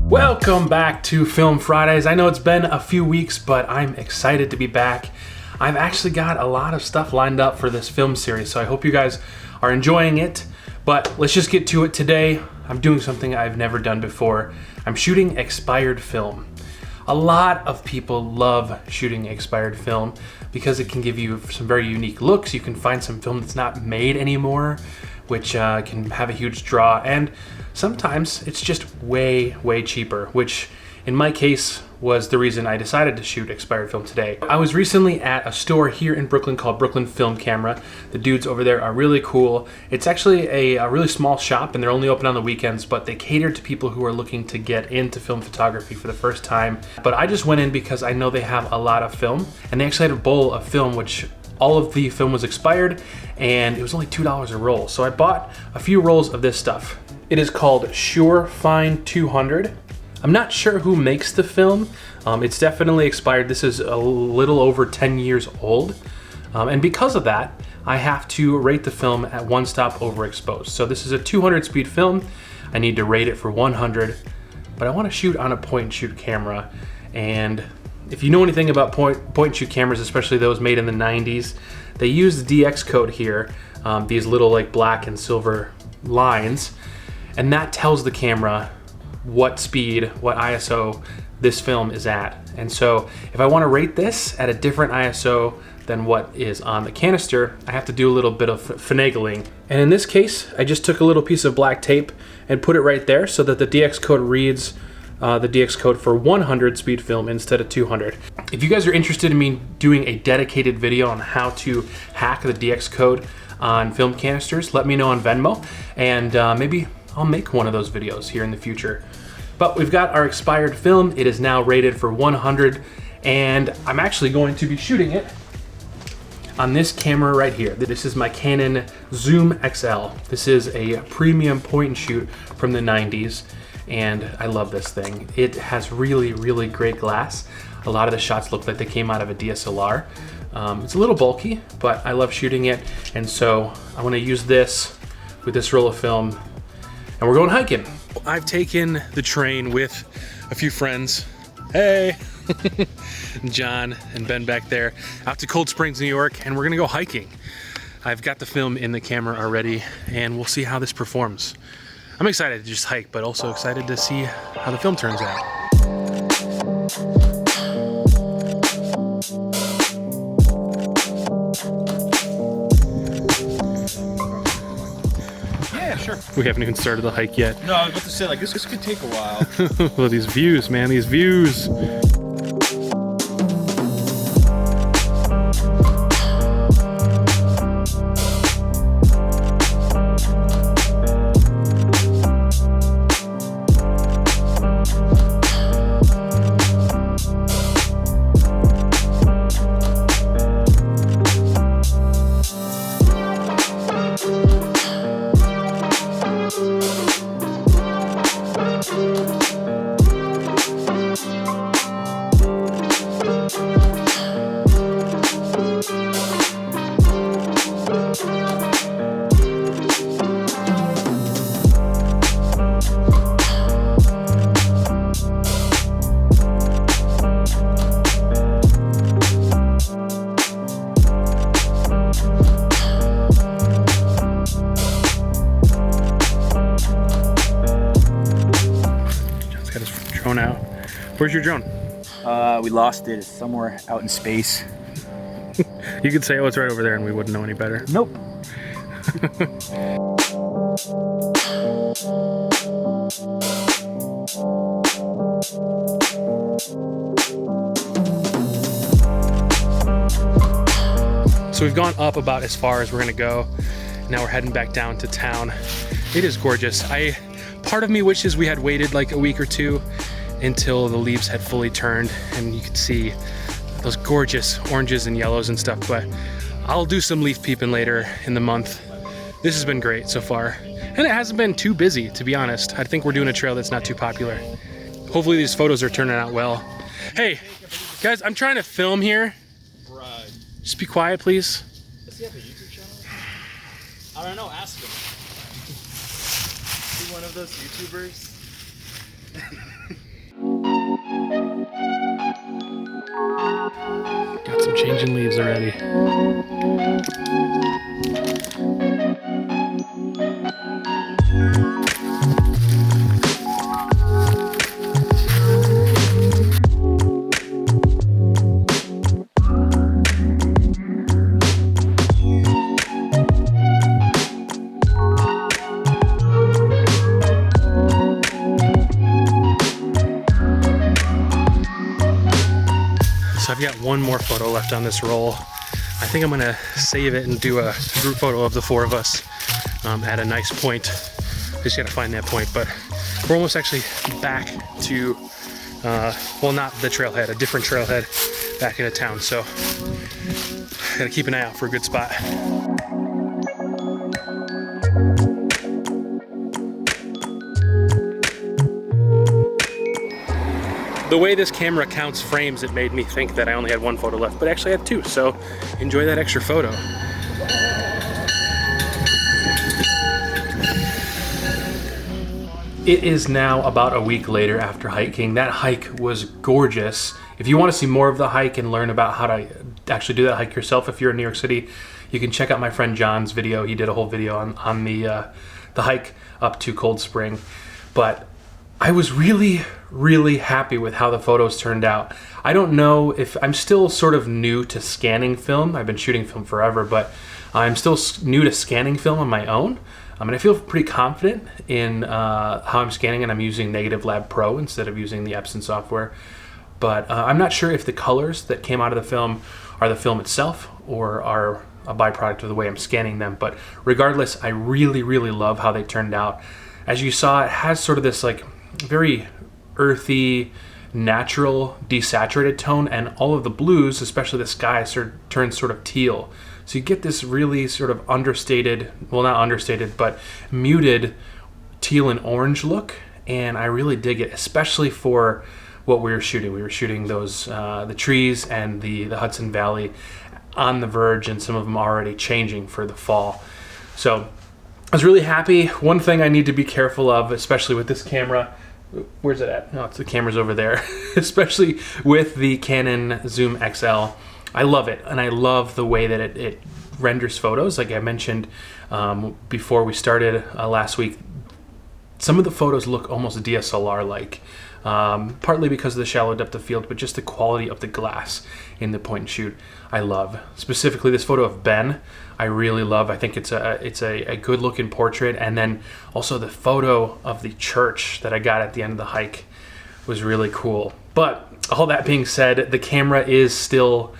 Welcome back to Film Fridays. I know it's been a few weeks, but I'm excited to be back. I've actually got a lot of stuff lined up for this film series, so I hope you guys are enjoying it. But let's just get to it today. I'm doing something I've never done before. I'm shooting expired film. A lot of people love shooting expired film because it can give you some very unique looks. You can find some film that's not made anymore, which can have a huge draw, and sometimes it's just way cheaper, which in my case was the reason I decided to shoot expired film today. I was recently at a store here in Brooklyn called Brooklyn Film Camera. The dudes over there are really cool. It's actually a really small shop and they're only open on the weekends, but they cater to people who are looking to get into film photography for the first time. But I just went in because I know they have a lot of film, and they actually had a bowl of film which all of the film was expired, and it was only $2 a roll. So I bought a few rolls of this stuff. It is called ShurFine 200. I'm not sure who makes the film. It's definitely expired. This is a little over 10 years old. And because of that, I have to rate the film at 1 stop overexposed. So this is a 200 speed film. I need to rate it for 100, but I want to shoot on a point and shoot camera. And if you know anything about point and shoot cameras, especially those made in the 90s, they use the DX code here, these little like black and silver lines, and that tells the camera what speed, what ISO this film is at. And so if I want to rate this at a different ISO than what is on the canister, I have to do a little bit of finagling. And in this case, I just took a little piece of black tape and put it right there so that the DX code reads the DX code for 100 speed film instead of 200. If you guys are interested in me doing a dedicated video on how to hack the DX code on film canisters, let me know on Venmo, and maybe I'll make one of those videos here in the future. But we've got our expired film. It is now rated for 100, and I'm actually going to be shooting it on this camera right here. This is my Canon Zoom XL. This is a premium point and shoot from the 90s, and I love this thing. It has really great glass. A lot of the shots look like they came out of a DSLR. It's a little bulky, but I love shooting it, and so I want to use this with this roll of film, and we're going hiking. I've taken the train with a few friends. Hey! John and Ben back there, out to Cold Springs, New York, and we're gonna go hiking. I've got the film in the camera already, and we'll see how this performs. I'm excited to just hike, but also excited to see how the film turns out. Yeah, sure. We haven't even started the hike yet. No, I was about to say, like, this could take a while. Well, these views, man, these views. Out. Where's your drone? We lost it. It's somewhere out in space. You could say, oh, it's right over there, and we wouldn't know any better. Nope. So we've gone up about as far as we're gonna go. Now we're heading back down to town. It is gorgeous. Part of me wishes we had waited like a week or two until the leaves had fully turned and you could see those gorgeous oranges and yellows and stuff, but I'll do some leaf peeping later in the month. This has been great so far, and it hasn't been too busy, to be honest. I think we're doing a trail that's not too popular. Hopefully these photos are turning out well. Hey guys, I'm trying to film here. Just be quiet, please. Does he have a YouTube channel? I don't know, ask him. Is he one of those YouTubers? Got some changing leaves already. So I've got one more photo left on this roll. I think I'm gonna save it and do a group photo of the four of us at a nice point. Just gotta find that point, but we're almost actually back to, well, not the trailhead, a different trailhead back into town. So gotta keep an eye out for a good spot. The way this camera counts frames, it made me think that I only had one photo left, but actually I have two, so enjoy that extra photo. It is now about a week later after hiking. That hike was gorgeous. If you want to see more of the hike and learn about how to actually do that hike yourself, if you're in New York City, you can check out my friend John's video. He did a whole video on the hike up to Cold Spring. But I was really happy with how the photos turned out. I don't know if I'm still sort of new to scanning film. I've been shooting film forever, but I'm still new to scanning film on my own. And I feel pretty confident in how I'm scanning, and I'm using Negative Lab Pro instead of using the Epson software. But I'm not sure if the colors that came out of the film are the film itself or are a byproduct of the way I'm scanning them. But regardless, I really love how they turned out. As you saw, it has sort of this like very earthy, natural, desaturated tone, and all of the blues, especially the sky, turns sort of teal. So you get this really sort of understated, well, not understated, but muted teal and orange look, and I really dig it, especially for what we were shooting. We were shooting those, the trees and the Hudson Valley on the verge, and some of them already changing for the fall. So I was really happy. One thing I need to be careful of, especially with this camera, where's it at? No, it's the camera's over there. Especially with the Canon Zoom XL. I love it, and I love the way that it renders photos. Like I mentioned before we started last week, some of the photos look almost DSLR-like, partly because of the shallow depth of field, but just the quality of the glass in the point and shoot I love. Specifically this photo of Ben, I really love. I think it's a good looking portrait, and then also the photo of the church that I got at the end of the hike was really cool. But all that being said, the camera is still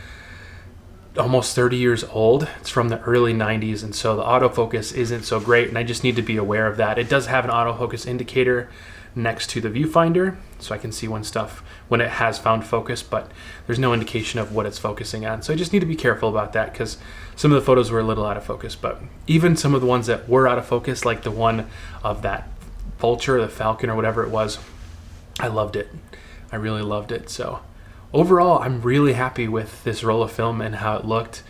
almost 30 years old. It's from the early 90s, and so the autofocus isn't so great, and I just need to be aware of that. It does have an autofocus indicator next to the viewfinder, so I can see when it has found focus, but there's no indication of what it's focusing on. So I just need to be careful about that, because some of the photos were a little out of focus. But even some of the ones that were out of focus, like the one of that vulture or the falcon or whatever it was, I loved it. I really loved it. So overall, I'm really happy with this roll of film and how it looked.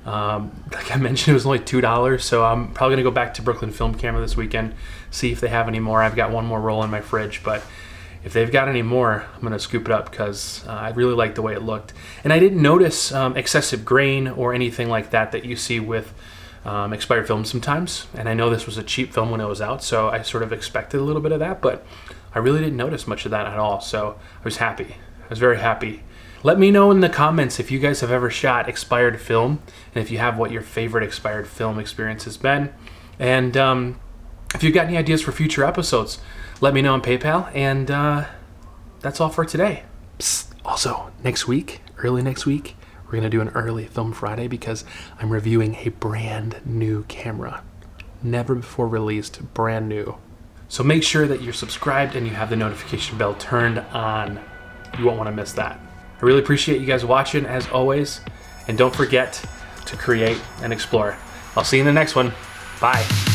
Like I mentioned, it was only $2, so I'm probably gonna go back to Brooklyn Film Camera this weekend, see if they have any more. I've got one more roll in my fridge, but if they've got any more, I'm gonna scoop it up, because I really like the way it looked. And I didn't notice excessive grain or anything like that you see with expired film sometimes. And I know this was a cheap film when it was out, so I sort of expected a little bit of that, but I really didn't notice much of that at all. So I was happy. I was very happy. Let me know in the comments if you guys have ever shot expired film, and if you have, what your favorite expired film experience has been. And if you've got any ideas for future episodes, let me know on PayPal. And that's all for today. Psst. Also, next week, early next week, we're gonna do an early Film Friday, because I'm reviewing a brand new camera. Never before released, brand new. So make sure that you're subscribed and you have the notification bell turned on. You won't want to miss that. I really appreciate you guys watching, as always, and don't forget to create and explore. I'll see you in the next one. Bye.